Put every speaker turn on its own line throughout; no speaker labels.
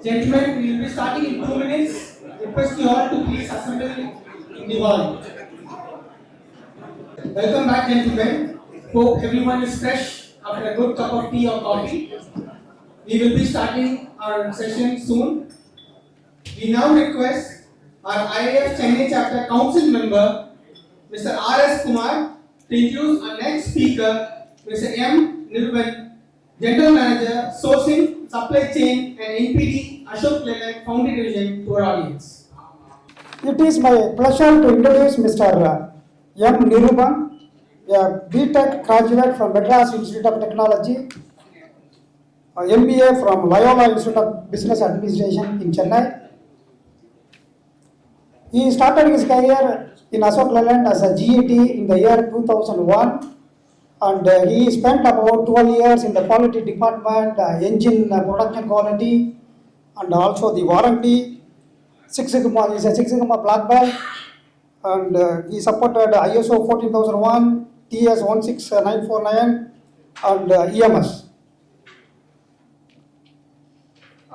Gentlemen, we will be starting in 2 minutes. Request you all to please assemble in the hall. Welcome back, gentlemen. Hope everyone is fresh after a good cup of tea or coffee. We will be starting our session soon. We now request our IAF Chennai chapter council member, Mr. R.S. Kumar, to introduce our next speaker, Mr. M. Niruban, General Manager, Sourcing, Supply Chain and NPD, Ashok Leyland, Foundry Division, to our audience.
It is my pleasure to introduce Mr. M. Niruban, a B.Tech graduate from Madras Institute of Technology, MBA from Loyola Institute of Business Administration in Chennai. He started his career in Ashok Leyland as a GET in the year 2001, and he spent about 12 years in the quality department, engine production quality, and also the warranty. Six Sigma is a Six Sigma black belt, and he supported ISO 14001, TS 16949, and EMS.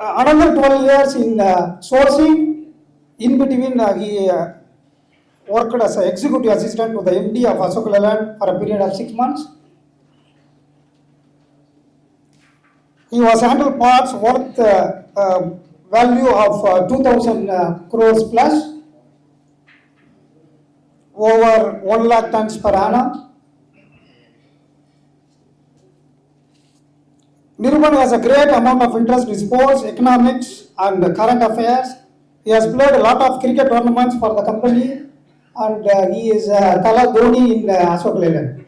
Another 12 years in sourcing. In between, he worked as an executive assistant to the MD of Ashok Leyland for a period of 6 months. He was handled parts worth value of 2,000 crores plus, over 1 lakh tons per annum. Niruban has a great amount of interest in sports, economics, and current affairs. He has played a lot of cricket tournaments for the company, and he is Kala Dhoni in Ashok Leyland.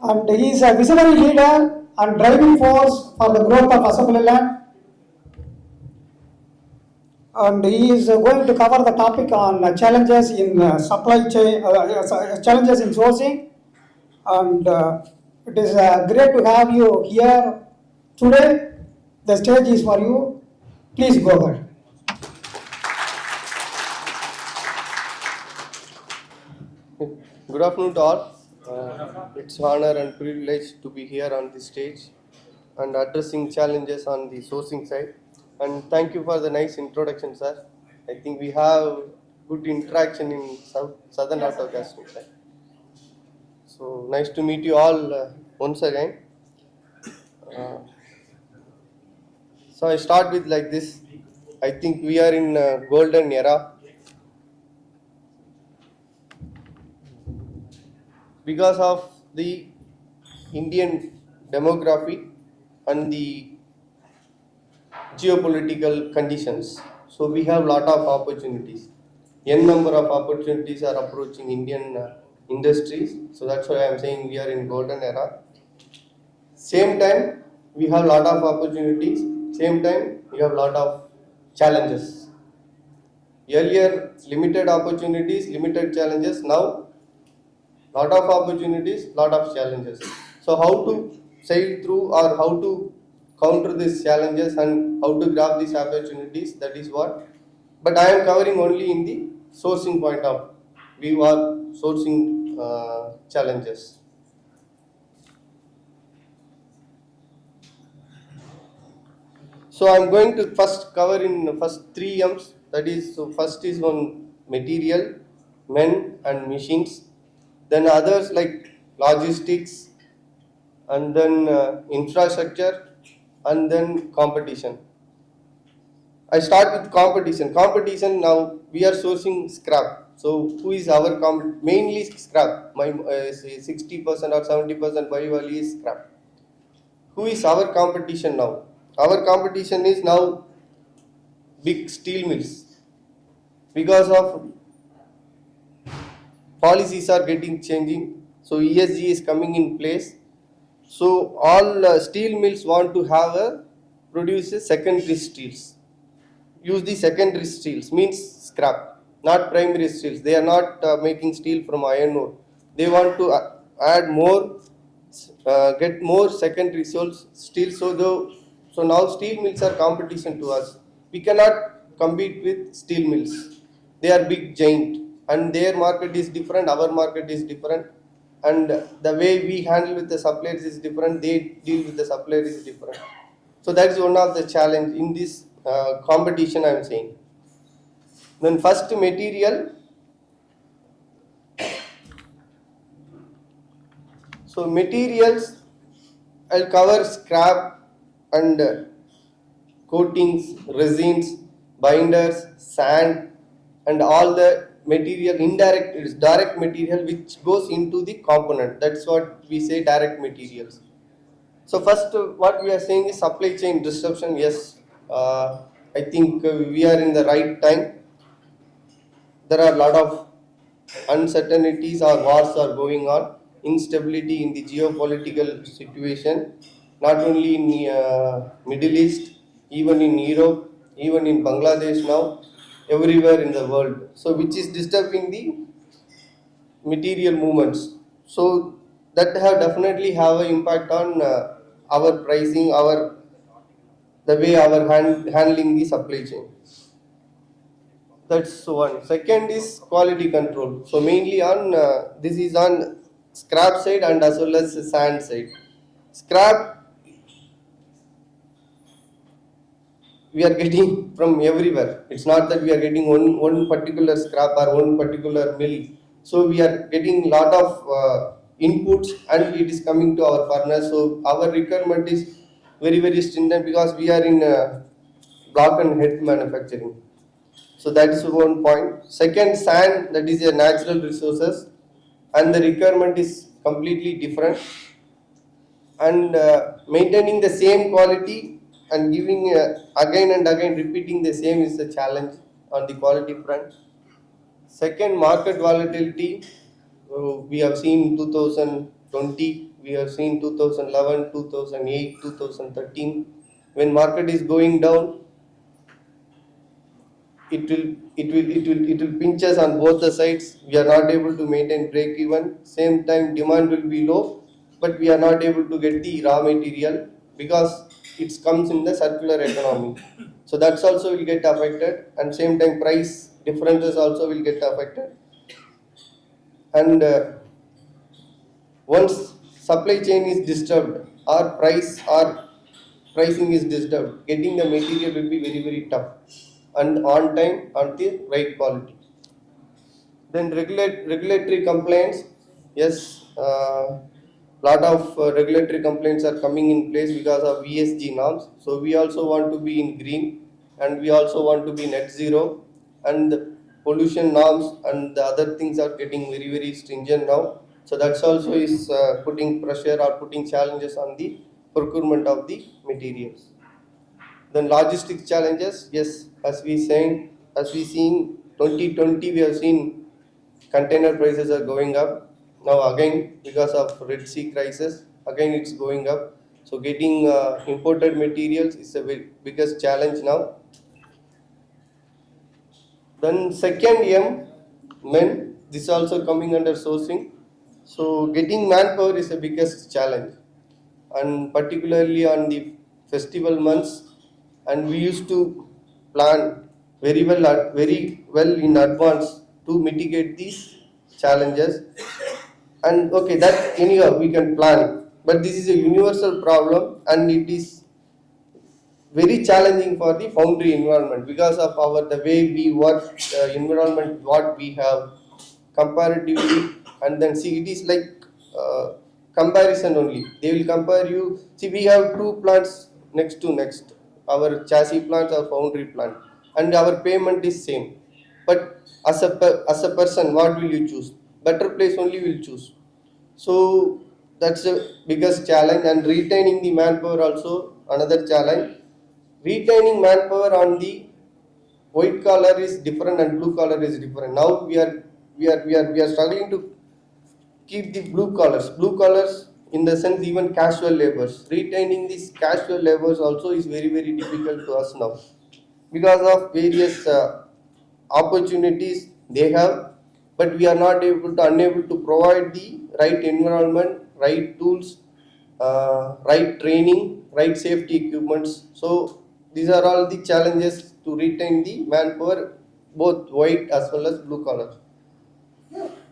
And he is a visionary leader and driving force for the growth of Ashok Leyland. And he is going to cover the topic on challenges in supply chain, challenges in sourcing. And it is great to have you here today. The stage is for you. Please go ahead.
Good afternoon to all. It's an honor and privilege to be here on this stage and addressing challenges on the sourcing side. And thank you for the nice introduction, sir. I think we have good interaction in Southern Autocast. So nice to meet you all once again. So I start with like this. I think we are in a golden era. Because of the Indian demography and the geopolitical conditions. So we have lot of opportunities. N number of opportunities are approaching Indian industries. So that's why I am saying we are in golden era. Same time, we have lot of opportunities. Same time, we have lot of challenges. Earlier, limited opportunities, limited challenges. Now, lot of opportunities, lot of challenges. So how to sail through or how to counter these challenges and how to grab these opportunities, that is what. But I am covering only in the sourcing point of view or sourcing challenges. So I am going to first cover in first 3 M's. That is, so first is on material, men and machines. Then others like logistics, and then infrastructure, and then competition. I start with competition. Competition, now we are sourcing scrap. So who is our mainly scrap? My 60% or 70% value is scrap. Who is our competition now? Our competition is now big steel mills. Because of policies are getting changing, so ESG is coming in place. So all steel mills want to have produce secondary steels. Use the secondary steels means scrap, not primary steels. They are not making steel from iron ore. They want to add more, get more secondary steel. So now steel mills are competition to us. We cannot compete with steel mills. They are big giant, and their market is different. Our market is different. and the way we handle with the suppliers is different, they deal with the suppliers is different. So that's one of the challenge in this competition I am saying. Then first material. So materials, I'll cover scrap and coatings, resins, binders, sand, and all the material, indirect, it is direct material which goes into the component. That's what we say direct materials. So first, what we are saying is supply chain disruption. Yes, I think we are in the right time. There are a lot of uncertainties or wars are going on, instability in the geopolitical situation, not only in Middle East, even in Europe, even in Bangladesh now, everywhere in the world. So which is disturbing the material movements. So that have definitely have an impact on our pricing, our the way our handling the supply chain. That's one. Second is quality control. So mainly on this is on scrap side and as well as sand side. Scrap we are getting from everywhere. It's not that we are getting one particular scrap or one particular mill. So we are getting lot of inputs and it is coming to our furnace. So our requirement is very stringent because we are in block and head manufacturing. So that is one point. Second, sand, that is a natural resources and the requirement is completely different. And maintaining the same quality and giving again and again repeating the same is the challenge on the quality front. Second, market volatility. We have seen 2020, we have seen 2011, 2008, 2013. When market is going down, it will pinch us on both the sides. We are not able to maintain break even. Same time demand will be low, but we are not able to get the raw material because it comes in the circular economy. So that's also will get affected, and same time price differences also will get affected. And once supply chain is disturbed or pricing is disturbed, getting the material will be very tough and on time and the right quality. Then regulatory complaints. Yes, lot of regulatory complaints are coming in place because of ESG norms. So we also want to be in green and we also want to be net zero, and the pollution norms and the other things are getting very stringent now. So that's also is putting pressure or putting challenges on the procurement of the materials. Then logistics challenges, yes, as we seeing 2020 we have seen container prices are going up. Now again because of Red Sea crisis, again it's going up. So getting imported materials is a biggest challenge now. Then second men, this also coming under sourcing. So getting manpower is the biggest challenge, and particularly on the festival months, and we used to plan very well in advance to mitigate these challenges. And okay, that anyhow we can plan, but this is a universal problem and it is very challenging for the foundry environment because of the way we work, environment what we have comparatively. And then see, it is like comparison only. They will compare you. See, we have two plants next to next. Our chassis plants are foundry plant, and our payment is same. But as a person, what will you choose? Better place only will choose. So that's the biggest challenge, and retaining the manpower also another challenge. Retaining manpower on the white collar is different and blue collar is different. Now we are struggling to keep the blue collars. Blue collars in the sense even casual laborers. Retaining these casual laborers also is very difficult to us now because of various opportunities they have, but we are not unable to provide the right environment, right tools, right training, right safety equipments. So these are all the challenges to retain the manpower, both white as well as blue collar.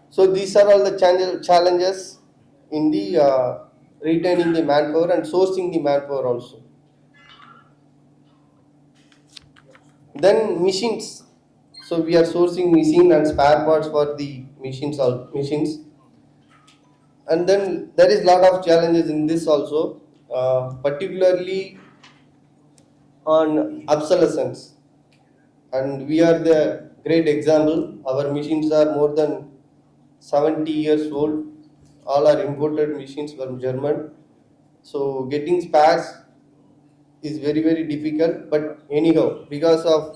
So these are all the challenges in the retaining the manpower and sourcing the manpower also. Then machines. So we are sourcing machine and spare parts for the machines. And then there is lot of challenges in this also, particularly on obsolescence. And we are the great example. Our machines are more than 70 years old. All are imported machines from German. So getting spares is very difficult. But anyhow, because of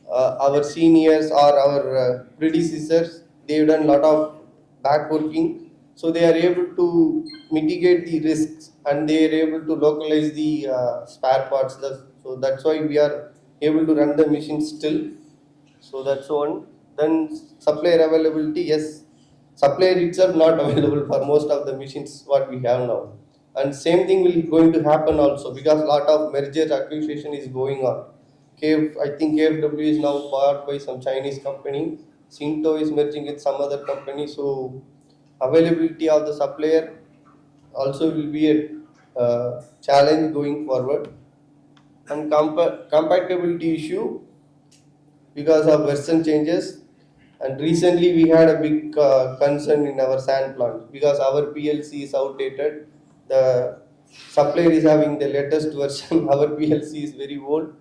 our seniors or our predecessors, they've done lot of back working. So they are able to mitigate the risks and they are able to localize the spare parts. So that's why we are able to run the machine still. So that's one. Then supplier availability, yes, supplier itself not available for most of the machines what we have now. And same thing will going to happen also because lot of merger acquisition is going on. I think KFW is now bought by some Chinese company. Sinto is merging with some other company. So availability of the supplier also will be a challenge going forward. And compatibility issue because of version changes. And recently we had a big concern in our sand plant because our PLC is outdated. The supplier is having the latest version. Our PLC is very old,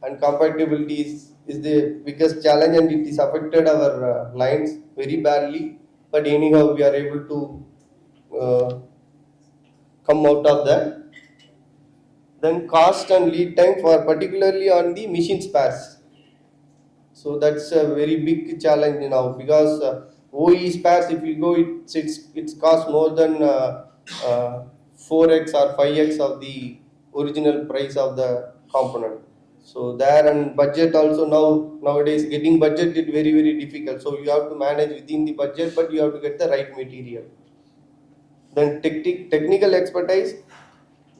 and compatibility is the biggest challenge, and it is affected our lines very badly. But anyhow, we are able to come out of that. Then cost and lead time for particularly on the machine spares. So that's a very big challenge now because OE spares, if you go, it's cost more than 4x or 5x of the original price of the component. So there, and budget also nowadays getting budget is very difficult. So you have to manage within the budget, but you have to get the right material. Then technical expertise,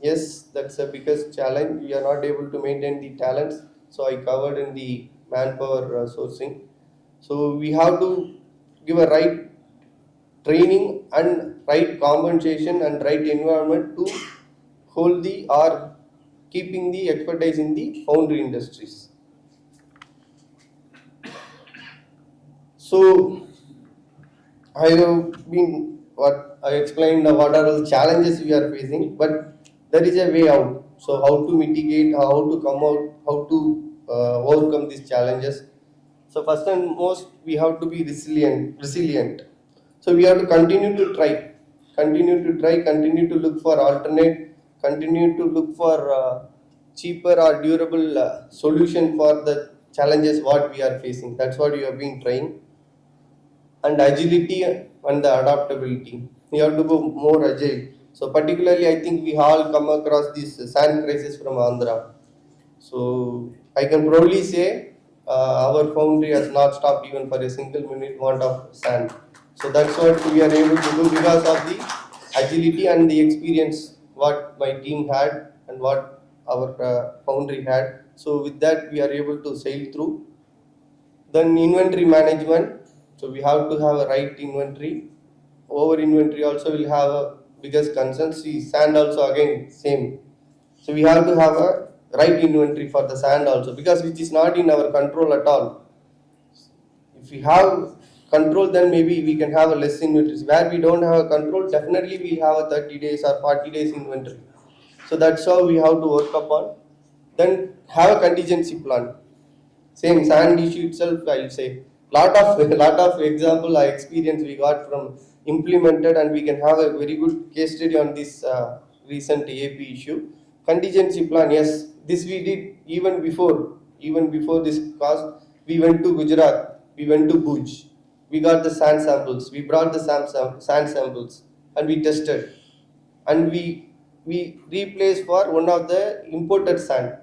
yes, that's the biggest challenge. We are not able to maintain the talents. So I covered in the manpower sourcing. So we have to give a right training and right compensation and right environment to hold the or keeping the expertise in the foundry industries. So I have been what I explained what are the challenges we are facing, but there is a way out. So how to mitigate, how to come out, how to overcome these challenges. So first and most, we have to be resilient. So we have to continue to try, continue to look for alternate, continue to look for cheaper or durable solution for the challenges what we are facing. That's what we have been trying. And agility and the adaptability. We have to go more agile. So particularly, I think we all come across this sand crisis from Andhra. So I can proudly say our foundry has not stopped even for a single minute want of sand. So that's what we are able to do because of the agility and the experience what my team had and what our foundry had. So with that we are able to sail through. Then inventory management. So we have to have a right inventory. Over inventory also will have a biggest concern. See, sand also again same. So we have to have a right inventory for the sand also because which is not in our control at all. If we have control, then maybe we can have a less inventory. Where we don't have a control, definitely we have a 30 days or 40 days inventory. So that's how we have to work upon. Then have a contingency plan. Same sand issue itself, I'll say. Lot of example I experience we got from implemented, and we can have a very good case study on this recent AP issue. Contingency plan, yes, this we did even before this cost. We went to Gujarat, we went to Bhuj, we got the sand samples, we brought the sand samples, and we tested, and we replaced for one of the imported sand.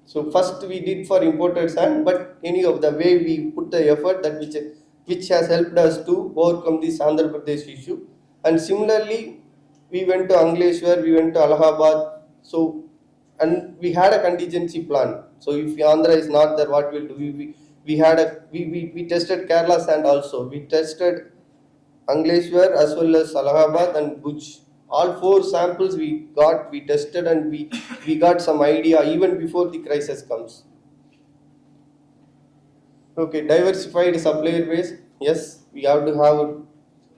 So first we did for imported sand, but anyhow the way we put the effort that which has helped us to overcome this Andhra Pradesh issue. And similarly, we went to Ankleshwar, we went to Allahabad. So and we had a contingency plan. So if Andhra is not there, what we'll do? We tested Kerala sand also. We tested Ankleshwar as well as Allahabad and Bhuj. All 4 samples we got, we tested, and we got some idea even before the crisis comes. Okay, diversified supplier base. Yes, we have to have a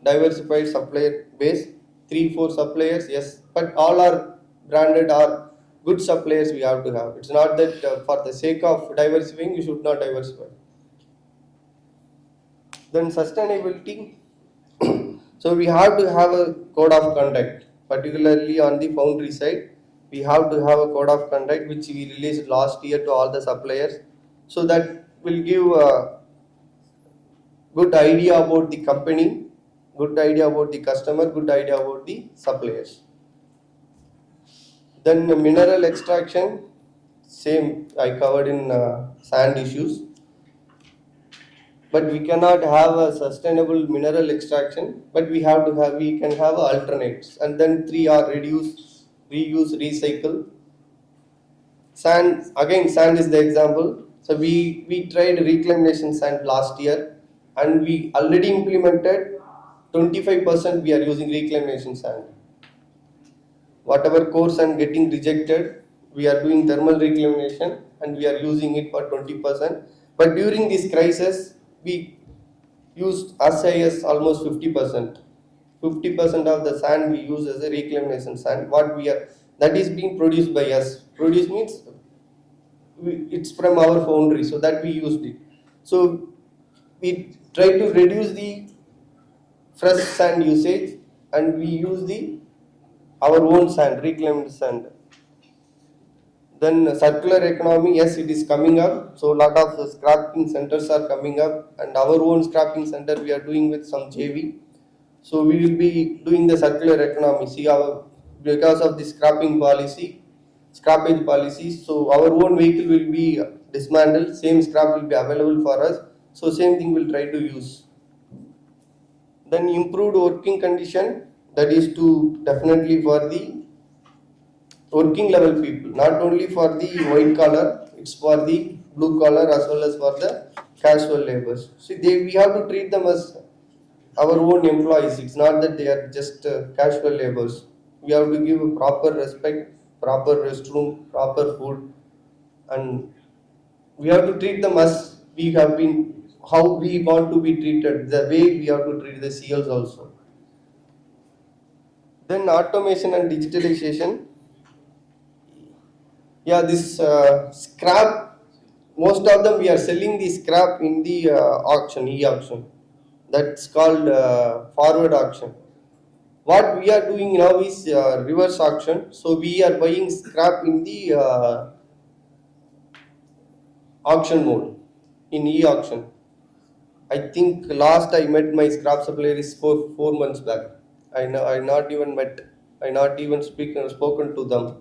diversified supplier base. 3-4 suppliers, yes, but all are branded or good suppliers we have to have. It's not that for the sake of diversifying, you should not diversify. Then sustainability. So we have to have a code of conduct, particularly on the foundry side. We have to have a code of conduct which we released last year to all the suppliers. So that will give a good idea about the company, good idea about the customer, good idea about the suppliers. Then mineral extraction, same I covered in sand issues. But we cannot have a sustainable mineral extraction, but we can have alternates. And then 3 are reduce, reuse, recycle. Sand, again sand is the example. So we tried reclamation sand last year, and we already implemented 25% we are using reclamation sand. Whatever core sand getting rejected, we are doing thermal reclamation and we are using it for 20%. But during this crisis, we used as high as almost 50%. 50% of the sand we use as a reclamation sand. That is being produced by us. Produce means it's from our foundry, so that we used it. So we try to reduce the fresh sand usage, and we use our own sand, reclaimed sand. Then circular economy, yes, it is coming up. So a lot of scrapping centers are coming up, and our own scrapping center we are doing with some JV. So we will be doing the circular economy. Because of the scrappage policy, so our own vehicle will be dismantled, same scrap will be available for us. So same thing we'll try to use. Then improved working condition, that is to definitely for the working level people, not only for the white collar, it's for the blue collar as well as for the casual laborers. See, we have to treat them as our own employees. It's not that they are just casual laborers. We have to give a proper respect, proper restroom, proper food, and we have to treat them as how we want to be treated, the way we have to treat the CLs also. Then automation and digitalization. Yeah, this scrap, most of them we are selling the scrap in the auction, e-auction. That's called forward auction. What we are doing now is reverse auction. So we are buying scrap in the auction mode, in e-auction. I think last I met my scrap supplier is 4 months back. I not even spoken to them,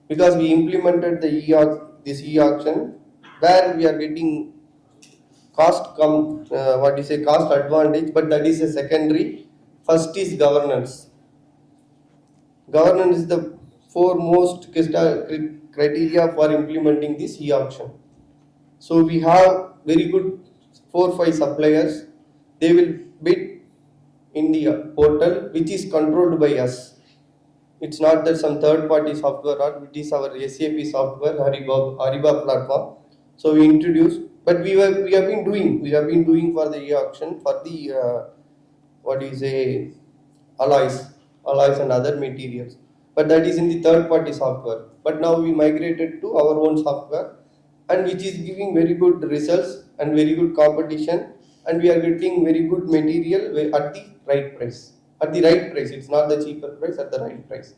because we implemented this e-auction where we are getting cost advantage, but that is a secondary. First is governance. Governance is the foremost criteria for implementing this e-auction. So we have very good 4-5 suppliers. They will bid in the portal, which is controlled by us. It's not that some third-party software, or it is our SAP software, Ariba platform. So we introduced, but we have been doing for the e-auction for the alloys and other materials. But that is in the third-party software. But now we migrated to our own software, and which is giving very good results and very good competition, and we are getting very good material at the right price. At the right price, it's not the cheaper price, at the right price.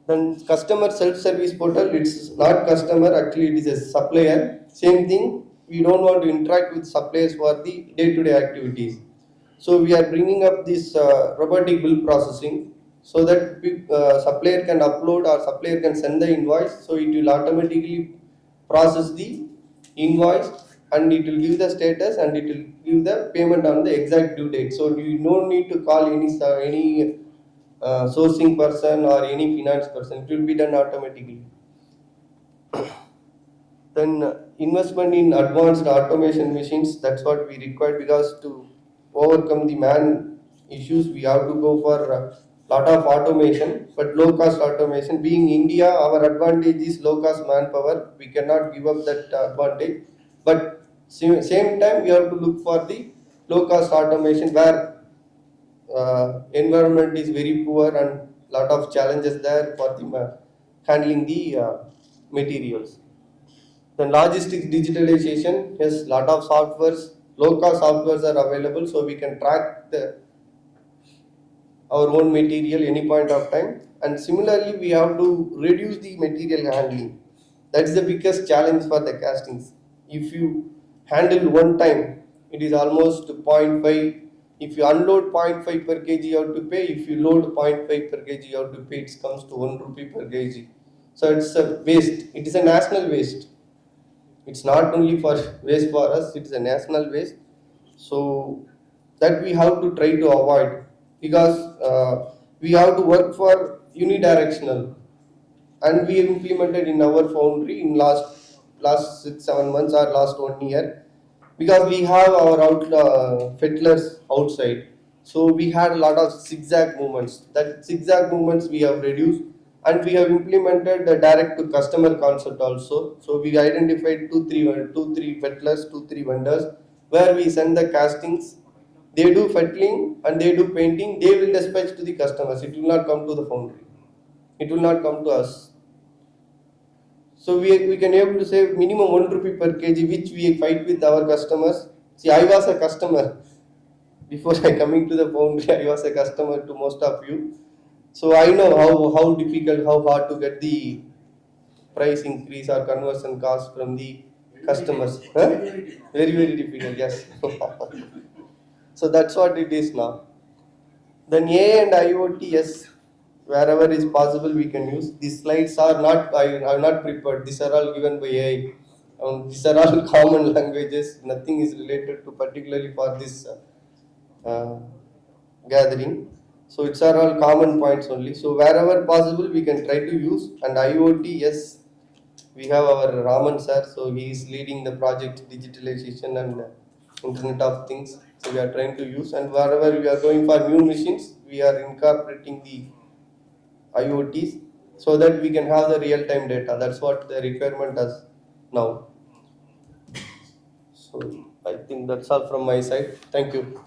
Then customer self-service portal, it's not customer, actually it is a supplier. Same thing, we don't want to interact with suppliers for the day-to-day activities. So we are bringing up this robotic bill processing, so that supplier can upload or supplier can send the invoice, so it will automatically process the invoice, and it will give the status, and it will give the payment on the exact due date. So you don't need to call any sourcing person or any finance person. It will be done automatically. Then investment in advanced automation machines, that's what we require, because to overcome the man issues, we have to go for a lot of automation, but low cost automation. Being India, our advantage is low cost manpower. We cannot give up that advantage. But same time, we have to look for the low cost automation where environment is very poor and lot of challenges there for the handling the materials. The logistics digitalization, yes, lot of softwares, low cost softwares are available, so we can track our own material any point of time. And similarly, we have to reduce the material handling. That's the biggest challenge for the castings. If you handle one time, it is almost 0.5. If you unload 0.5 per kg, you have to pay. If you load 0.5 per kg, you have to pay. It comes to 1 rupee per kg. So it's a waste. It is a national waste. It's not only for waste for us, it's a national waste. So that we have to try to avoid, because we have to work for unidirectional, and we implemented in our foundry in last 6-7 months or last 1 year, because we have our fettlers outside, so we had a lot of zigzag movements. That zigzag movements we have reduced, and we have implemented the direct to customer concept also. So we identified 2-3 fettlers, 2-3 vendors where we send the castings. They do fettling and they do painting. They will dispatch to the customers. It will not come to the foundry. It will not come to us. So we can able to save minimum 1 rupee per kg, which we fight with our customers. See, I was a customer before I coming to the foundry. I was a customer to most of you. So I know how difficult, how hard to get the price increase or conversion cost from the customers. Huh? Very difficult, yes. So that's what it is now. Then AI and IoT, yes, wherever is possible we can use. These slides are not, I have not prepared. These are all given by AI. These are all common languages. Nothing is related to particularly for this gathering. So it's are all common points only. So wherever possible we can try to use. And IoT, yes, we have our Raman sir, so he is leading the project digitalization and Internet of Things. So we are trying to use, and wherever we are going for new machines, we are incorporating the IoTs so that we can have the real-time data. That's what the requirement is now. So I think that's all from my side. Thank you.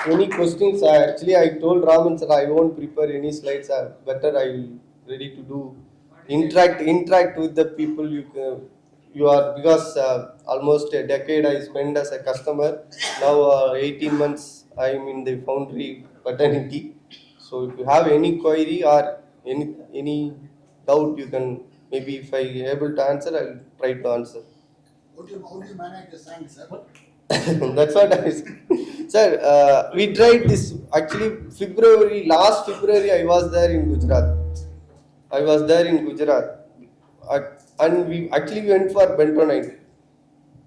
Any questions? Actually, I told Raman sir I won't prepare any slides. Better I will ready to do interact with the people you are, because almost a decade I spent as a customer. Now 18 months I am in the foundry paternity. So if you have any query or any doubt, you can, maybe if I able to answer, I will try to answer.
How do you manage the sand, sir?
That's what I said. Sir, we tried this actually last February I was there in Gujarat. And we actually went for bentonite,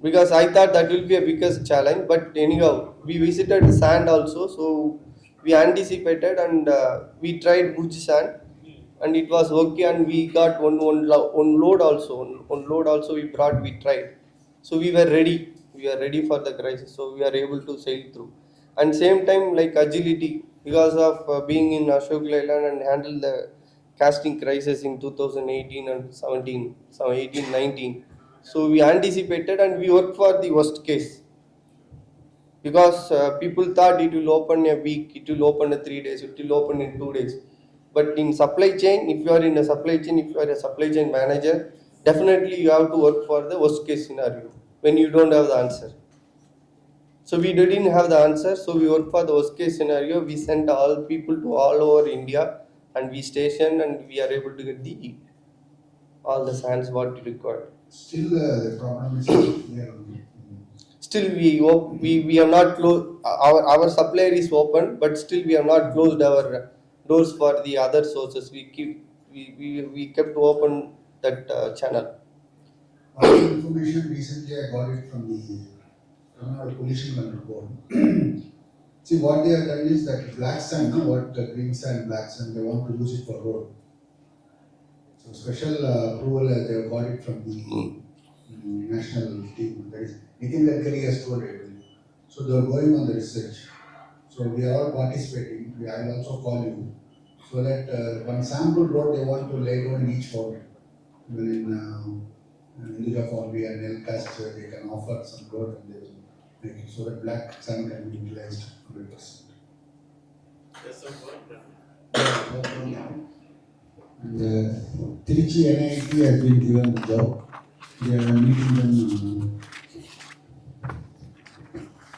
because I thought that will be a biggest challenge. But anyhow, we visited sand also, so we anticipated, and we tried Bhuj sand, and it was okay, and we got one load also we brought, we tried. So we were ready for the crisis, so we are able to sail through. And same time, like agility, because of being in Ashok Leyland and handle the casting crisis in 2018 and 17, so 18, 19. So we anticipated and we worked for the worst case, because people thought it will open a week, it will open in 3 days, it will open in 2 days. But in supply chain, if you are in a supply chain, if you are a supply chain manager, definitely you have to work for the worst case scenario when you don't have the answer. So we didn't have the answer, so we worked for the worst case scenario. We sent all people to all over India, and we stationed, and we are able to get all the sands what we required.
Still, the problem is there only.
Still, we have not closed our supplier is open, but still we have not closed our doors for the other sources. We kept open that channel.
One information recently I got it from the pollution control board. See, what they have done is that black sand, green sand, black sand, they want to use it for road. So special approval they have got it from the national team. That is, Nitin Gadkari has told it. So they are going on the research. So we are all participating. I will also call you so that one sample road they want to lay down in each foundry. Even in Indiga Foundry and LCAST, they can offer some road and they will make it so that black sand can be utilized 100%.
There's some work done.
And Trichy NIT has been given the job. They are meeting them.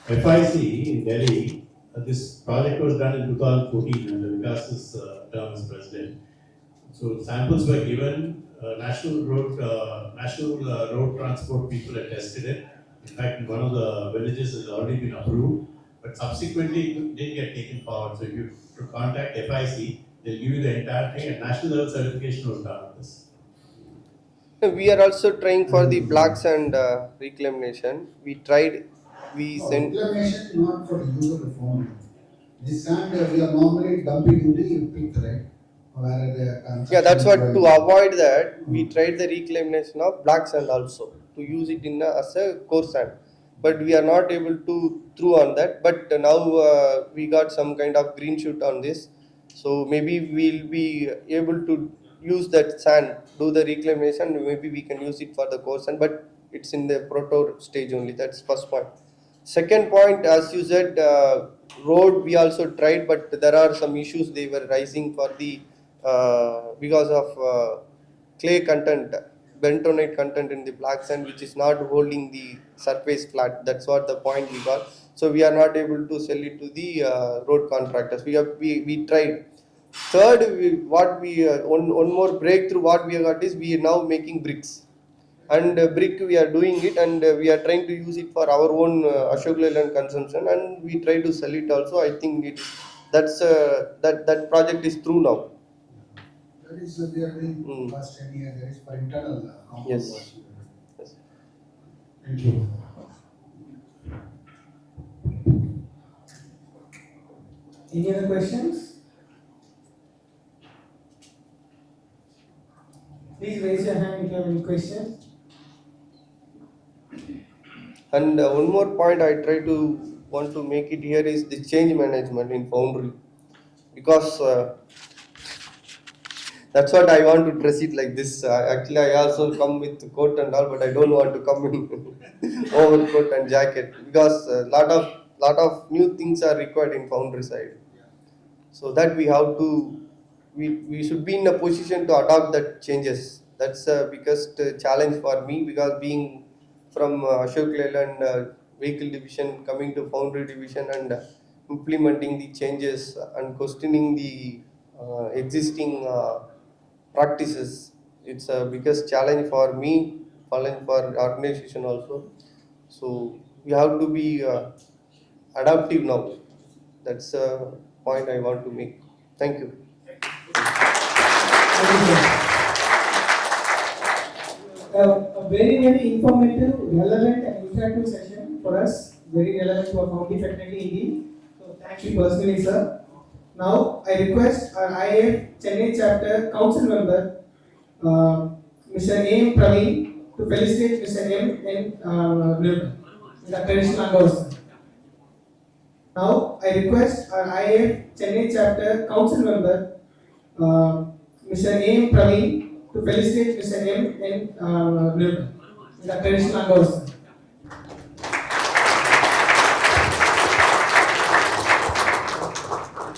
FIC in Delhi, this project was done in 2014 under Vikas's term as president. So samples were given, national road transport people had tested it. In fact, in one of the villages it has already been approved, but subsequently it didn't get taken forward. So if you contact FIC, they'll give you the entire thing, and national level certification was done on this.
We are also trying for the black sand reclamation. We tried. We sent.
Reclamation not for the use of the foundry. This sand we are normally dumping in the pit, right?
Yeah, that's what, to avoid that, we tried the reclamation of black sand also, to use it as a coarse sand. But we are not able to through on that. But now we got some kind of green shoot on this. So maybe we'll be able to use that sand, do the reclamation, maybe we can use it for the coarse sand, but it's in the proto stage only. That's first point. Second point, as you said, road we also tried, but there are some issues they were rising for the because of clay content, bentonite content in the black sand, which is not holding the surface flat. That's what the point we got. So we are not able to sell it to the road contractors. We tried. Third, one more breakthrough what we have got is we are now making bricks. And brick we are doing it, and we are trying to use it for our own Ashok Leyland consumption, and we try to sell it also. I think that project is through now.
That is we are doing past 10 years. That is for internal.
Yes.
Yes. Thank you.
Any other questions? Please raise your hand if you have any questions.
And one more point I want to make it here is the change management in Foundry, because that's what I want to dress it like this. Actually, I also come with coat and all, but I don't want to come in overcoat and jacket, because lot of new things are required in Foundry side. So that we have to, we should be in a position to adopt that changes. That's the biggest challenge for me, because being from Ashok Leyland vehicle division coming to Foundry division and implementing the changes and questioning the existing practices, it's a biggest challenge for me, challenge for organization also. So we have to be adaptive now. That's a point I want to make. Thank you.
A very, very informative, relevant and interactive session for us. Very relevant to our Foundry fraternity indeed. So thank you personally, sir. Now I request our IAF Chennai chapter council member, Mr. A. Praveen, to felicitate Mr. M. Niruban in the traditional Nagar. Now I request our IAF Chennai chapter council member, Mr. A. Praveen, to felicitate Mr. M. Niruban in the traditional Nagar.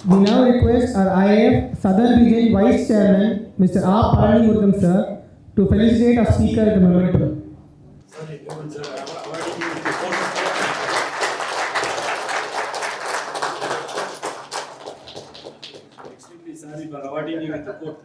We now request our IAF Southern Region Vice Chairman, Mr. R. Palanimurugam sir, to felicitate our speaker at the memorial.
Sorry, extremely sorry for awarding you with the quote.